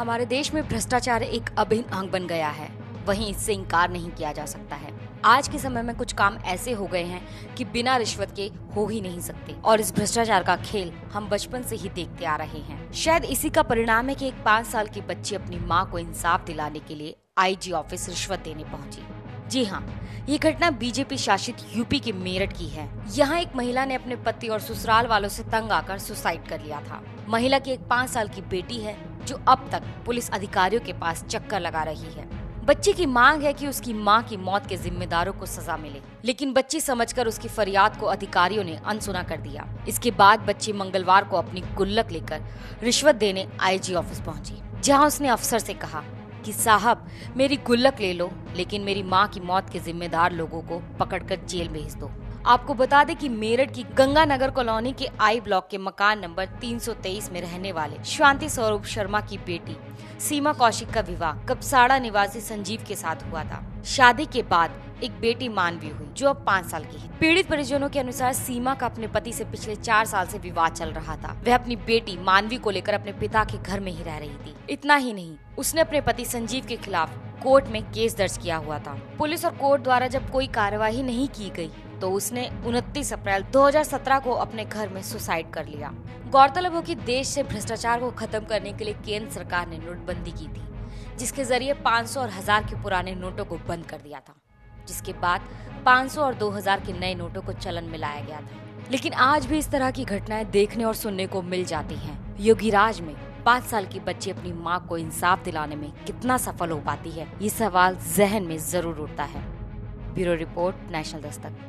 हमारे देश में भ्रष्टाचार एक अभिन्न अंग बन गया है, वहीं इससे इनकार नहीं किया जा सकता है। आज के समय में कुछ काम ऐसे हो गए हैं कि बिना रिश्वत के हो ही नहीं सकते और इस भ्रष्टाचार का खेल हम बचपन से ही देखते आ रहे हैं। शायद इसी का परिणाम है कि एक 5 साल की बच्ची अपनी मां को इंसाफ दिलाने के लिए आईजी ऑफिस रिश्वत देने पहुंची। जी हाँ, ये घटना बीजेपी शासित यूपी के मेरठ की है। यहाँ एक महिला ने अपने पति और ससुराल वालों से तंग आकर सुसाइड कर लिया था। महिला की एक 5 साल की बेटी है जो अब तक पुलिस अधिकारियों के पास चक्कर लगा रही है। बच्ची की मांग है कि उसकी मां की मौत के जिम्मेदारों को सजा मिले, लेकिन बच्ची समझकर उसकी फरियाद को अधिकारियों ने अनसुना कर दिया। इसके बाद बच्ची मंगलवार को अपनी गुल्लक लेकर रिश्वत देने आईजी ऑफिस पहुंची, जहां उसने अफसर से कहा कि साहब मेरी गुल्लक ले लो, लेकिन मेरी मां की मौत के जिम्मेदार लोगों को पकड़कर जेल भेज दो। आपको बता दें कि मेरठ की गंगानगर कॉलोनी के आई ब्लॉक के मकान नंबर 323 में रहने वाले शांति स्वरूप शर्मा की बेटी सीमा कौशिक का विवाह कपसाड़ा निवासी संजीव के साथ हुआ था। शादी के बाद एक बेटी मानवी हुई जो अब 5 साल की है। पीड़ित परिजनों के अनुसार सीमा का अपने पति से पिछले 4 साल से विवाद चल रहा था। वह अपनी बेटी मानवी को लेकर अपने पिता के घर में ही रह रही थी। इतना ही नहीं, उसने अपने पति संजीव के खिलाफ कोर्ट में केस दर्ज किया हुआ था। पुलिस और कोर्ट द्वारा जब कोई कार्यवाही नहीं की गई तो उसने 29 अप्रैल 2017 को अपने घर में सुसाइड कर लिया। गौरतलब हो कि देश से भ्रष्टाचार को खत्म करने के लिए केंद्र सरकार ने नोटबंदी की थी, जिसके जरिए 500 और 1000 के पुराने नोटों को बंद कर दिया था, जिसके बाद 500 और 2000 के नए नोटों को चलन में लाया गया था। लेकिन आज भी इस तरह की घटनाएं देखने और सुनने को मिल जाती हैं। योगीराज में 5 साल की बच्ची अपनी मां को इंसाफ दिलाने में कितना सफल हो पाती है, ये सवाल जहन में जरूर उठता है। Bureau report, national Dastak.